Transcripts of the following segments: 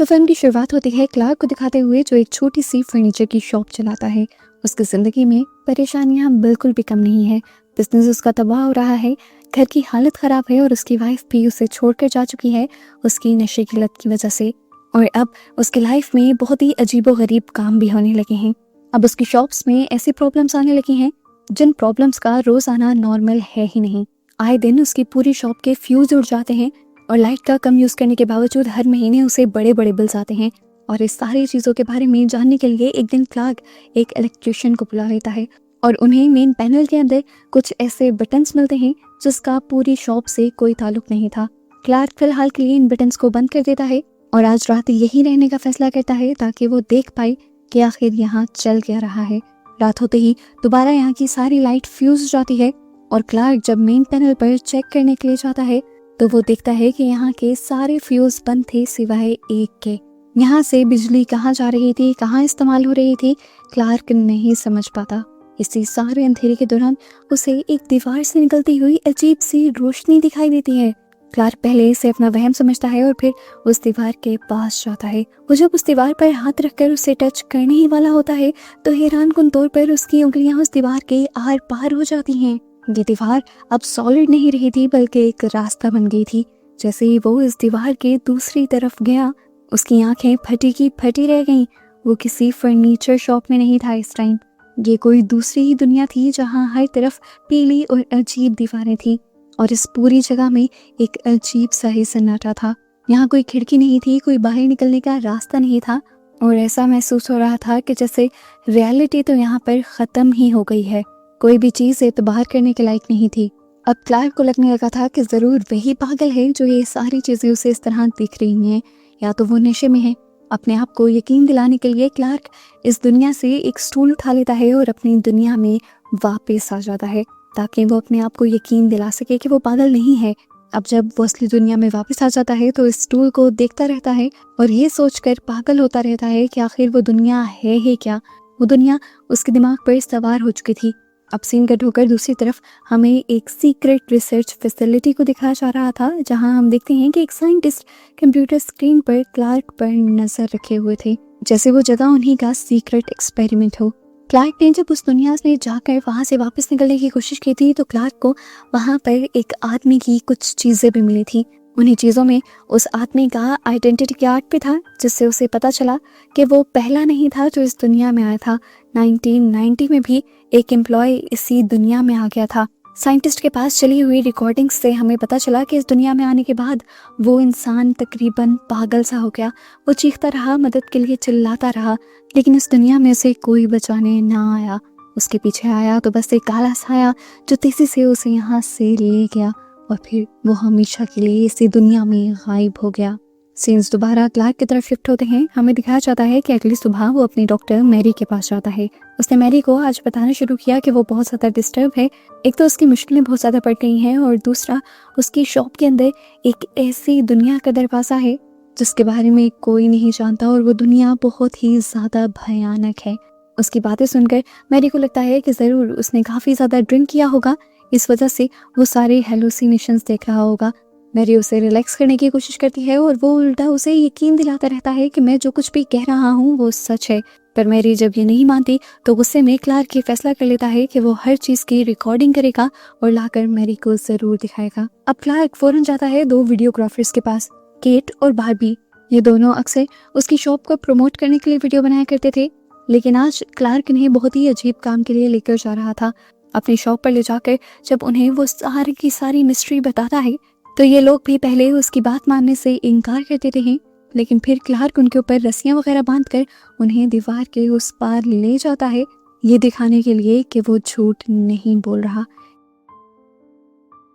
तो फिल्म की शुरुआत होती है क्लार्क को दिखाते हुए जो एक छोटी सी फर्नीचर की शॉप चलाता है। उसकी जिंदगी में परेशानियां बिल्कुल भी कम नहीं है। बिजनेस उसका तबाह हो रहा है, घर की हालत खराब है और उसकी वाइफ भी उसे छोड़कर जा चुकी है उसकी नशे की लत की वजह से। और अब उसकी लाइफ में बहुत ही अजीबोगरीब काम भी होने लगे हैं। अब उसकी शॉप्स में ऐसी प्रॉब्लम्स आने लगी हैं जिन प्रॉब्लम्स का रोज आना नॉर्मल है ही नहीं। आए दिन उसकी पूरी शॉप के फ्यूज उड़ जाते हैं और लाइट का कम यूज करने के बावजूद हर महीने उसे बड़े बड़े बिल्स आते हैं। और इस सारी चीजों के बारे में जानने के लिए एक दिन क्लार्क एक इलेक्ट्रिशियन को बुला लेता है और उन्हें मेन पैनल के अंदर कुछ ऐसे बटन्स मिलते हैं जिसका पूरी शॉप से कोई ताल्लुक नहीं था। क्लार्क फिलहाल के लिए इन बटन्स को बंद कर देता है और आज रात यही रहने का फैसला करता है ताकि वो देख पाए कि आखिर यहाँ चल क्या रहा है। रात होते ही दोबारा यहाँ की सारी लाइट फ्यूज हो जाती है और क्लार्क जब मेन पैनल पर चेक करने के लिए जाता है तो वो देखता है कि यहाँ के सारे फ्यूज बंद थे सिवाय एक के। यहाँ से बिजली कहाँ जा रही थी, कहाँ इस्तेमाल हो रही थी, क्लार्क नहीं समझ पाता। इसी सारे अंधेरे के दौरान उसे एक दीवार से निकलती हुई अजीब सी रोशनी दिखाई देती है। क्लार्क पहले इसे अपना वहम समझता है और फिर उस दीवार के पास जाता है। वो जब उस दीवार पर हाथ रखकर उसे टच करने ही वाला होता है तो हैरानकुन तौर पर उसकी उंगलियां उस दीवार के आर पार हो जाती हैं। ये दीवार अब सॉलिड नहीं रही थी बल्कि एक रास्ता बन गई थी। जैसे ही वो इस दीवार के दूसरी तरफ गया उसकी आंखें फटी की फटी रह गईं। वो किसी फर्नीचर शॉप में नहीं था इस टाइम। ये कोई दूसरी ही दुनिया थी जहां हर तरफ पीली और अजीब दीवारें थी और इस पूरी जगह में एक अजीब सा ही सन्नाटा था। यहाँ कोई खिड़की नहीं थी, कोई बाहर निकलने का रास्ता नहीं था और ऐसा महसूस हो रहा था कि जैसे रियलिटी तो यहाँ पर खत्म ही हो गई है। कोई भी चीज एतबार करने के लायक नहीं थी। अब क्लार्क को लगने लगा था कि जरूर वही पागल है जो ये सारी चीजें उसे इस तरह दिख रही हैं, या तो वो नशे में है। अपने आप को यकीन दिलाने के लिए क्लार्क इस दुनिया से एक स्टूल उठा लेता है और अपनी दुनिया में वापस आ जाता है ताकि वो अपने आप को यकीन दिला सके कि वो पागल नहीं है। अब जब वो असली दुनिया में वापस आ जाता है तो इस स्टूल को देखता रहता है और ये सोचकर पागल होता रहता है कि आखिर वो दुनिया है ही क्या। वो दुनिया उसके दिमाग पर सवार हो चुकी थी। अब सीन कट होकर दूसरी तरफ हमें एक सीक्रेट रिसर्च फैसिलिटी को दिखाया जा रहा था जहां हम देखते हैं कि एक साइंटिस्ट कंप्यूटर स्क्रीन पर क्लार्क पर नजर रखे हुए थे, जैसे वो जगह उन्हीं का सीक्रेट एक्सपेरिमेंट हो। क्लार्क ने जब उस दुनिया से जाकर वहां से वापस निकलने की कोशिश की थी तो क्लार्क को वहां पर एक आदमी की कुछ चीजें भी मिली थी। उन्हीं चीजों में उस आदमी का आइडेंटिटी कार्ड भी था जिससे उसे पता चला कि वो पहला नहीं था जो इस दुनिया में आया था। 1990 में भी एक एम्प्लॉय इसी दुनिया में आ गया था। साइंटिस्ट के पास चली हुई रिकॉर्डिंग्स से हमें पता चला कि इस दुनिया में आने के बाद वो इंसान तकरीबन पागल सा हो गया। वो चीखता रहा, मदद के लिए चिल्लाता रहा, लेकिन इस दुनिया में से कोई बचाने ना आया। उसके पीछे आया तो बस एक काला साया जो तेजी से उसे यहाँ से ले गया और फिर वो हमेशा के लिए इसी दुनिया में गायब हो गया। सीन्स दोबारा क्लार्क की तरफ शिफ्ट होते हैं। हमें दिखाया जाता है कि अगली सुबह वो अपनी डॉक्टर मैरी के पास जाता है। उसने मैरी को आज बताना शुरू किया कि वो बहुत ज़्यादा डिस्टर्ब है। एक तो उसकी मुश्किलें बहुत ज़्यादा बढ़ गई हैं और दूसरा उसकी शॉप के अंदर एक ऐसी दुनिया का दरवाज़ा है जिसके बारे में कोई नहीं जानता और वो दुनिया बहुत ही ज़्यादा भयानक है। उसकी बातें सुनकर मैरी को लगता है कि ज़रूर उसने काफ़ी ज़्यादा ड्रिंक किया होगा, इस वजह से वो सारे हेलुसिनेशंस देख रहा होगा। मैरी उसे रिलैक्स करने की कोशिश करती है और वो उल्टा उसे यकीन दिलाता रहता है कि मैं जो कुछ भी कह रहा हूँ वो सच है। पर मैरी जब ये नहीं मानती तो गुस्से में क्लार्क ये फैसला कर लेता है कि वो हर चीज की रिकॉर्डिंग करेगा और लाकर मैरी को जरूर दिखाएगा। अब क्लार्क फौरन जाता है दो वीडियोग्राफर्स के पास, केट और बार्बी। ये दोनों अक्सर उसकी शॉप को प्रमोट करने के लिए वीडियो बनाया करते थे, लेकिन आज क्लार्क इन्हें बहुत ही अजीब काम के लिए लेकर जा रहा था। अपनी शॉप पर ले जाकर जब उन्हें वो सारी की सारी मिस्ट्री बताता है तो ये लोग भी पहले उसकी बात मानने से इनकार कर देते हैं, लेकिन फिर क्लार्क उनके ऊपर रस्सियां वगैरह बांधकर उन्हें दीवार के उस पार ले जाता है, ये दिखाने के लिए कि वो झूठ नहीं बोल रहा।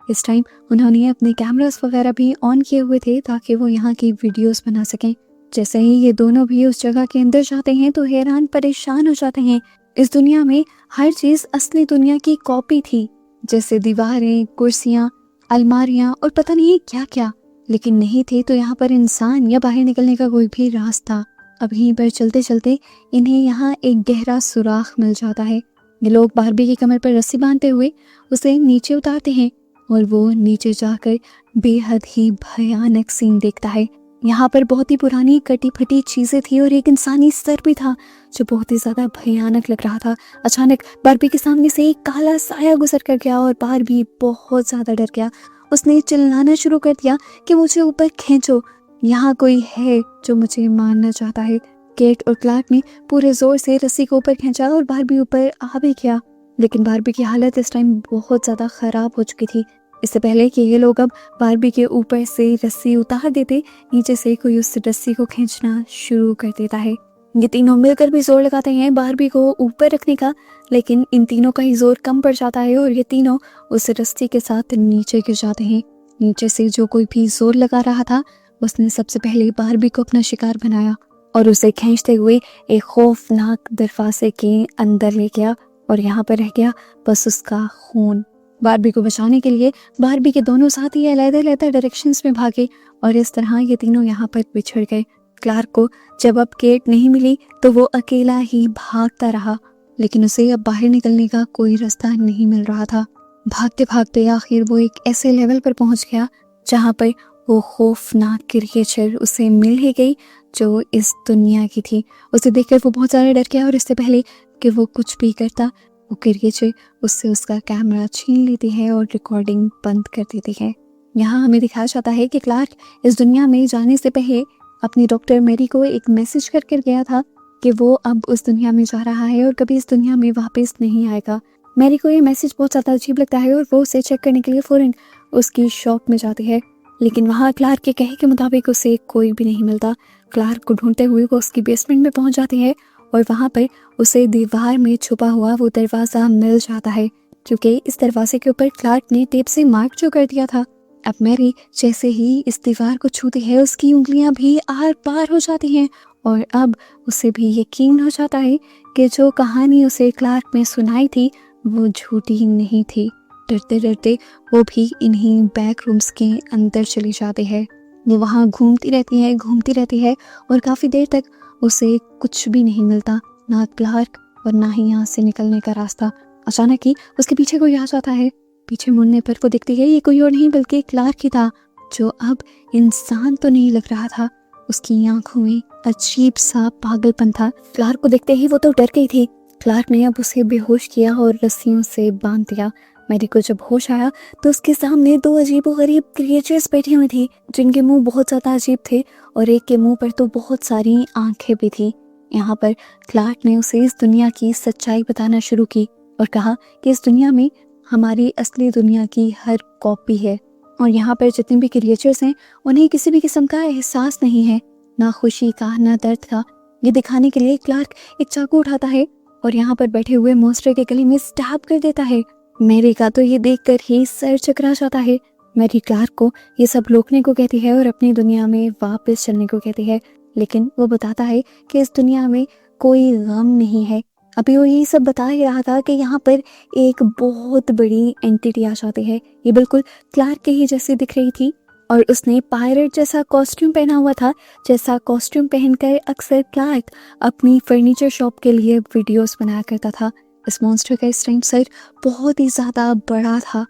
इस टाइम उन्होंने अपने कैमरास वगैरह भी ऑन किए हुए थे ताकि वो यहाँ की वीडियोस बना सकें। जैसे ही ये दोनों भी उस जगह के अंदर जाते हैं तो हैरान परेशान हो जाते हैं। इस दुनिया में हर चीज असली दुनिया की कॉपी थी, जैसे दीवारें, कुर्सियां, अलमारियां और पता नहीं क्या क्या, लेकिन नहीं थे तो यहाँ पर इंसान या बाहर निकलने का कोई भी रास्ता। अब यहीं पर चलते चलते इन्हें यहाँ एक गहरा सुराख मिल जाता है। ये लोग बार्बी की कमर पर रस्सी बांधते हुए उसे नीचे उतारते हैं और वो नीचे जाकर बेहद ही भयानक सीन देखता है। यहाँ पर बहुत ही पुरानी कटी फटी चीज़ें थी और एक इंसानी सर भी था जो बहुत ही ज़्यादा भयानक लग रहा था। अचानक बारबी के सामने से एक काला साया गुजर कर गया और बारबी बहुत ज़्यादा डर गया। उसने चिल्लाना शुरू कर दिया कि मुझे ऊपर खींचो, यहाँ कोई है जो मुझे मारना चाहता है। केट और क्लार्क ने पूरे जोर से रस्सी को ऊपर खींचा और बारबी ऊपर आ भी गया, लेकिन बारबी की हालत इस टाइम बहुत ज़्यादा ख़राब हो चुकी थी। इससे पहले कि ये लोग अब बारबी के ऊपर से रस्सी उतार देते, नीचे से कोई उस रस्सी को खींचना शुरू कर देता है। ये तीनों मिलकर भी जोर लगाते हैं बारबी को ऊपर रखने का, लेकिन इन तीनों का ही जोर कम पड़ जाता है और ये तीनों उस रस्सी के साथ नीचे गिर जाते हैं। नीचे से जो कोई भी जोर लगा रहा था उसने सबसे पहले बारबी को अपना शिकार बनाया और उसे खींचते हुए एक खौफनाक दरवाजे के अंदर ले गया और यहाँ पर रह गया बस उसका खून। बारबी को बचाने के लिए बारबी के दोनों साथी अलग-अलग डायरेक्शंस में भागे और इस तरह ये तीनों यहाँ पर बिछड़ गए। क्लार्क को जब अब केट नहीं मिली तो वो अकेला ही भागता रहा, लेकिन उसे अब बाहर निकलने का कोई रास्ता नहीं मिल रहा था। भागते भागते आखिर वो एक ऐसे लेवल पर पहुंच गया जहाँ पर वो खौफनाक क्रिएचर उसे मिल ही गई जो इस दुनिया की थी। उसे देखकर वो बहुत ज़्यादा डर गया और इससे पहले कि वो कुछ भी करता, वो क्रिएचर उससे उसका कैमरा छीन लेती है और रिकॉर्डिंग बंद कर देती है। यहाँ हमें दिखाया जाता है कि क्लार्क इस दुनिया में जाने से पहले अपनी डॉक्टर मैरी को एक मैसेज कर गया था कि वो अब उस दुनिया में जा रहा है और कभी इस दुनिया में वापस नहीं आएगा। मैरी को ये मैसेज बहुत ज़्यादा अजीब लगता है और वो उसे चेक करने के लिए फ़ौरन उसकी शॉप में जाती है, लेकिन वहाँ क्लार्क के कहे के मुताबिक उसे कोई भी नहीं मिलता। क्लार्क को ढूंढते हुए वो उसकी बेसमेंट में पहुँच जाती है और वहाँ पर उसे दीवार में छुपा हुआ वो दरवाज़ा मिल जाता है, क्योंकि इस दरवाजे के ऊपर क्लार्क ने टेप से मार्क जो कर दिया था। अब मैरी जैसे ही इस दीवार को छूती है उसकी उंगलियां भी आर पार हो जाती हैं और अब उसे भी यकीन हो जाता है कि जो कहानी उसे क्लार्क में सुनाई थी वो झूठी नहीं थी। डरते डरते वो भी इन्हीं बैक रूम्स के अंदर चली जाती है। वो वहाँ घूमती रहती है और काफ़ी देर तक उसे कुछ भी नहीं मिलता, ना क्लार्क और ना ही यहाँ से निकलने का रास्ता। अचानक ही उसके पीछे कोई आ जाता है। पीछे मुड़ने पर वो देखती है ये कोई और नहीं बल्कि क्लार्क ही था, जो अब इंसान तो नहीं लग रहा था। उसकी आंखों में अजीब सा पागलपन था। क्लार्क को देखते ही वो तो डर गई थी। क्लार्क ने अब उसे बेहोश किया और रस्सियों से बांध दिया। मैरी को जब होश आया तो उसके सामने दो अजीबोगरीब क्रिएचर्स बैठी हुई थी, जिनके मुंह बहुत ज़्यादा अजीब थे और एक के मुंह पर तो बहुत सारी आंखें भी थी। यहाँ पर क्लार्क ने उसे इस दुनिया की सच्चाई बताना शुरू की और कहा कि इस दुनिया में हमारी असली दुनिया की हर कॉपी है और यहाँ पर जितने भी क्रिएचर्स हैं उन्हें किसी भी किस्म का एहसास नहीं है, ना खुशी का ना दर्द का। ये दिखाने के लिए क्लार्क एक चाकू उठाता है और यहाँ पर बैठे हुए मॉन्स्टर के गले में स्टैब कर देता है। मैरी का तो ये देखकर ही सर चकरा जाता है। मैरी क्लार्क को ये सब रोकने को कहती है और अपनी दुनिया में वापस चलने को कहती है, लेकिन वो बताता है कि इस दुनिया में कोई गम नहीं है। अभी वो यही सब बता ही रहा था कि यहाँ पर एक बहुत बड़ी एंटिटी आ जाती है। ये बिल्कुल क्लार्क के ही जैसी दिख रही थी और उसने पायरेट जैसा कॉस्ट्यूम पहना हुआ था, जैसा कॉस्ट्यूम पहनकर अक्सर क्लार्क अपनी फर्नीचर शॉप के लिए वीडियोस बनाया करता था। इस मॉन्स्टर का इस टाइम सर बहुत ही ज़्यादा बड़ा था।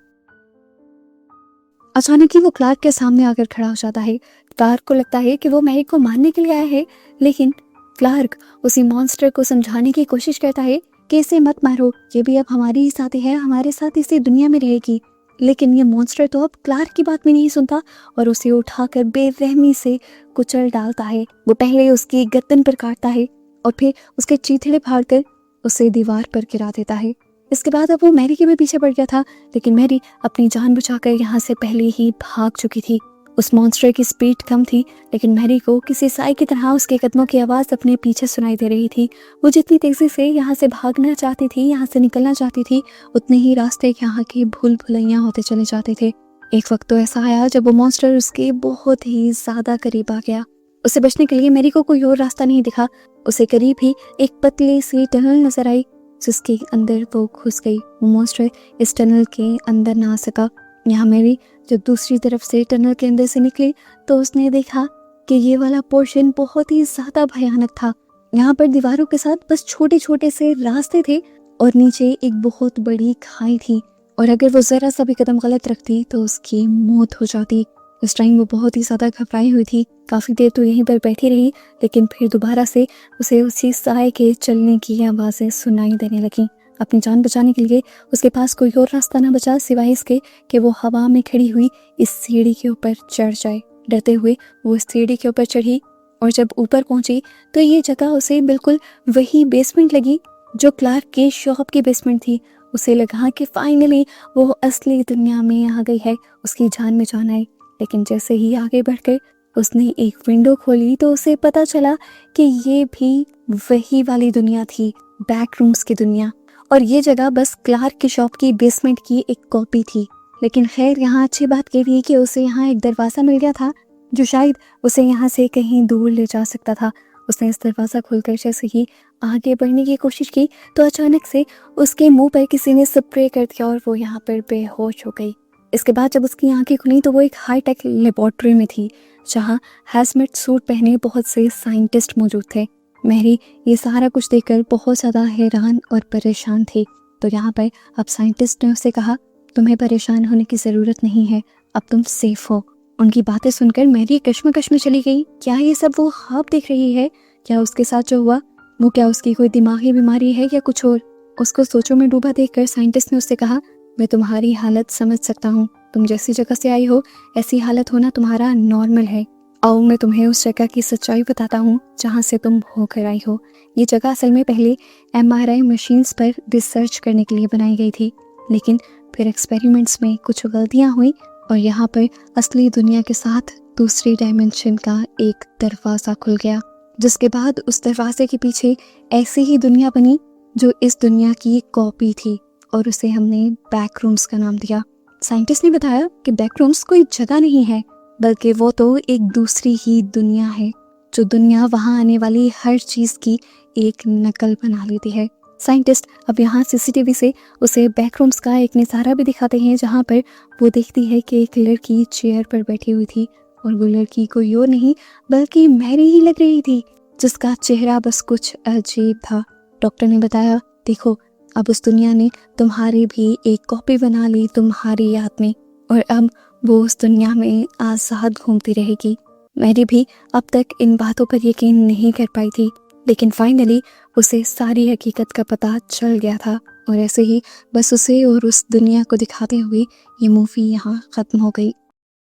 अचानक ही वो क्लार्क के सामने आकर खड़ा हो जाता है। क्लार्क को लगता है कि वो मैरी को मारने के लिए आया है, लेकिन क्लार्क उसी मॉन्स्टर को समझाने की कोशिश करता है कि इसे मत मारो, ये भी अब हमारी ही साथी है, हमारे साथ इसी दुनिया में रहेगी। लेकिन ये मॉन्स्टर तो अब क्लार्क की बात भी नहीं सुनता और उसे उठाकर बेरहमी से कुचल डालता है। वो पहले उसकी गर्दन पर काटता है और फिर उसके चीथड़े फाड़कर उसे दीवार पर गिरा देता है। इसके बाद अब वो मैरी के भी पीछे पड़ गया था, लेकिन मैरी अपनी जान बचाकर यहाँ से पहले ही भाग चुकी थी। उस मॉन्स्टर की स्पीड कम थी, लेकिन मैरी को किसी साई की तरह उसके कदमों की आवाज़ अपने पीछे सुनाई दे रही थी। वो जितनी तेज़ी से यहाँ से भागना चाहती थी, यहाँ से निकलना चाहती थी, उतने ही रास्ते यहाँ की भूल भुलैया होते चले जाते थे। एक वक्त तो ऐसा आया जब वो मॉन्स्टर उसके बहुत ही ज़्यादा करीब आ गया। उसे बचने के लिए मैरी को कोई और रास्ता नहीं दिखा। उसे करीब ही एक पतली सी टनल नजर आई, जिसके अंदर वो घुस गई। वो मॉन्स्टर इस टनल के अंदर ना आ सका। यहाँ मैरी जब दूसरी तरफ से टनल के अंदर से निकली तो उसने देखा कि ये वाला पोर्शन बहुत ही ज़्यादा भयानक था। यहाँ पर दीवारों के साथ बस छोटे छोटे से रास्ते थे और नीचे एक बहुत बड़ी खाई थी और अगर वो ज़रा सा भी कदम गलत रखती तो उसकी मौत हो जाती। उस टाइम वो बहुत ही ज़्यादा घबराई हुई थी। काफ़ी देर तो यहीं पर बैठी रही, लेकिन फिर दोबारा से उसे उसी साए के चलने की आवाज़ें सुनाई देने लगीं। अपनी जान बचाने के लिए उसके पास कोई और रास्ता ना बचा सिवाय इसके कि वो हवा में खड़ी हुई इस सीढ़ी के ऊपर चढ़ जाए। डरते हुए वो इस सीढ़ी के ऊपर चढ़ी और जब ऊपर पहुंची तो ये जगह उसे बिल्कुल वही बेसमेंट लगी जो क्लार्क के शॉप की बेसमेंट थी। उसे लगा कि फाइनली वो असली दुनिया में आ गई है, उसकी जान में जान आई। लेकिन जैसे ही आगे बढ़कर उसने एक विंडो खोली तो उसे पता चला कि ये भी वही वाली दुनिया थी, बैक रूम्स की दुनिया। और ये जगह बस क्लार्क की शॉप की बेसमेंट की एक कॉपी थी। लेकिन खैर यहाँ अच्छी बात ये थी कि उसे यहाँ एक दरवाज़ा मिल गया था जो शायद उसे यहाँ से कहीं दूर ले जा सकता था। उसने इस दरवाज़ा खोलकर जैसे ही आगे बढ़ने की कोशिश की तो अचानक से उसके मुंह पर किसी ने स्प्रे कर दिया और वो यहाँ पर बेहोश हो गई। इसके बाद जब उसकी आंखें खुली तो वो एक हाईटेक लेबॉर्ट्री में थी जहाँ हैजमेट सूट पहने बहुत से साइंटिस्ट मौजूद थे। मैरी ये सारा कुछ देखकर बहुत ज़्यादा हैरान और परेशान थी। तो यहाँ पर अब साइंटिस्ट ने उससे कहा, तुम्हें परेशान होने की ज़रूरत नहीं है, अब तुम सेफ हो। उनकी बातें सुनकर मैरी कश्मकश में चली गई। क्या ये सब वो ख्वाब देख रही है? क्या उसके साथ जो हुआ वो क्या उसकी कोई दिमागी बीमारी है या कुछ और? उसको सोचों में डूबा देखकर साइंटिस्ट ने उससे कहा, मैं तुम्हारी हालत समझ सकता हूँ। तुम जैसी जगह से आई हो ऐसी हालत होना तुम्हारा नॉर्मल है। आओ मैं तुम्हें उस जगह की सच्चाई बताता हूँ जहाँ से तुम होकर आई हो। ये जगह असल में पहले MRI मशीन्स पर रिसर्च करने के लिए बनाई गई थी, लेकिन फिर एक्सपेरिमेंट्स में कुछ गलतियाँ हुई और यहाँ पर असली दुनिया के साथ दूसरी डायमेंशन का एक दरवाज़ा खुल गया, जिसके बाद उस दरवाजे के पीछे ऐसी ही दुनिया बनी जो इस दुनिया की कॉपी थी और उसे हमने बैक रूम्स का नाम दिया। साइंटिस्ट ने बताया कि बैक रूम्स कोई जगह नहीं है, बल्कि वो तो एक दूसरी ही दुनिया है जो दुनिया वहाँ आने वाली हर चीज़ की एक नकल बना लेती है। साइंटिस्ट अब यहाँ CCTV से उसे बैक रूम्स का एक नज़ारा भी दिखाते हैं जहाँ पर वो देखती है कि एक लड़की चेयर पर बैठी हुई थी और वो लड़की कोई और नहीं बल्कि मैरी ही लग रही थी, जिसका चेहरा बस कुछ अजीब था। डॉक्टर ने बताया, देखो अब उस दुनिया ने तुम्हारी भी एक कॉपी बना ली तुम्हारी याद में और अब वो उस दुनिया में आज़ाद घूमती रहेगी। मैरी भी अब तक इन बातों पर यकीन नहीं कर पाई थी, लेकिन फाइनली उसे सारी हकीकत का पता चल गया था और ऐसे ही बस उसे और उस दुनिया को दिखाते हुए ये मूवी यहाँ ख़त्म हो गई।